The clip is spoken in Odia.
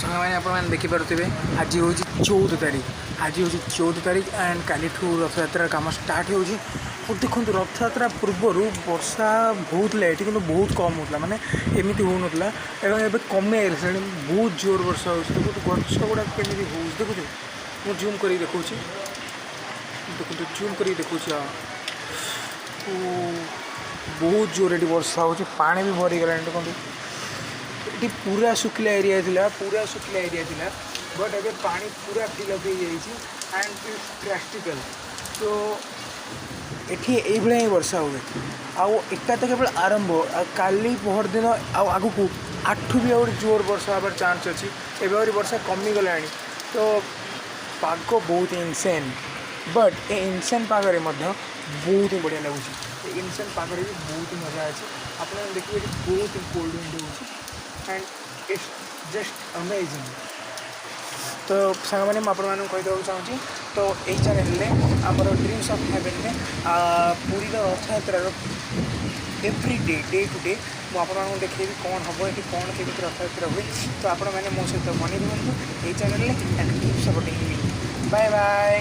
ସାଙ୍ଗମାନେ ଆପଣମାନେ ଦେଖିପାରୁଥିବେ ଆଜି ହେଉଛି 14 ତାରିଖ ଆଜି ହେଉଛି 14 ତାରିଖ ଆଣ୍ଡ କାଲିଠୁ ରଥଯାତ୍ରାର କାମ ଷ୍ଟାର୍ଟ ହେଉଛି। ଦେଖନ୍ତୁ ରଥଯାତ୍ରା ପୂର୍ବରୁ ବର୍ଷା ବହୁତ ଲେଟ୍ କିନ୍ତୁ ବହୁତ କମ୍ ହେଉଥିଲା, ମାନେ ଏମିତି ହେଉନଥିଲା ଏବଂ ଏବେ କମି ଆସିଲାଣି। ବହୁତ ଜୋର ବର୍ଷା ହେଉଛି। ଦେଖନ୍ତୁ ଗଛ ଗୁଡ଼ାକ କେମିତି ହେଉଛି ଦେଖୁଛୁ। ମୁଁ ଜୁମ୍ କରିକି ଦେଖାଉଛି, ଦେଖନ୍ତୁ ଜୁମ୍ କରିକି ଦେଖାଉଛି। ବହୁତ ଜୋର ଏଠି ବର୍ଷା ହେଉଛି, ପାଣି ବି ଭରିଗଲାଣି। ଦେଖନ୍ତୁ ଏଠି ପୁରା ଶୁଖିଲା ଏରିଆ ଥିଲା, ବଟ୍ ଏବେ ପାଣି ପୁରା ଫିଲ୍ଅପ୍ ହେଇଯାଇଛି ଆଣ୍ଡ ଇଟ୍ସ ଡ୍ରାଷ୍ଟିକାଲ୍। ତ ଏଠି ଏଇଭଳିଆ ହିଁ ବର୍ଷା ହୁଏ। ଆଉ ଏଟା ତ କେବଳ ଆରମ୍ଭ, ଆଉ କାଲି ପହରଦିନ ଆଉ ଆଗକୁ ଆଠୁ ବି ଆହୁରି ଜୋର ବର୍ଷା ହେବାର ଚାନ୍ସ ଅଛି। ଏବେ ଆହୁରି ବର୍ଷା କମିଗଲାଣି। ତ ପାଗ ବହୁତ ଇନସେନ୍, ବଟ୍ ଏ ଇନସେନ୍ ପାଗରେ ମଧ୍ୟ ବହୁତ ହିଁ ବଢ଼ିଆ ଲାଗୁଛି। ଏ ଇନସେନ୍ ପାଗରେ ବି ବହୁତ ହିଁ ମଜା ଅଛି। ଆପଣମାନେ ଦେଖିବେ ଏଠି ବହୁତ ହିଁ କୋଲ୍ଡ ୱିଣ୍ଡ ହେଉଛି ଆଣ୍ଡ ଇଟ୍ସ ଜଷ୍ଟ ଅମେଜିଂ। ତ ସାଙ୍ଗମାନେ ମୁଁ ଆପଣମାନଙ୍କୁ କହିଦେବାକୁ ଚାହୁଁଛି, ତ ଏହି ଚ୍ୟାନେଲରେ ଆମର ଡ୍ରିମ୍ସ ଅଫ୍ ହେଭେନରେ ପୁରୀର ରଥଯାତ୍ରାର ଏଭ୍ରି ଡେ ଟୁ ଡେ ମୁଁ ଆପଣମାନଙ୍କୁ ଦେଖେଇବି କ'ଣ ହେବ, ଏଠି କ'ଣ କେମିତି ରଥଯାତ୍ରା ହୁଏ। ତ ଆପଣମାନେ ମୋ ସହିତ ବନେଇ ରୁହନ୍ତୁ ଏହି ଚ୍ୟାନେଲରେ and keep supporting me. Bye bye.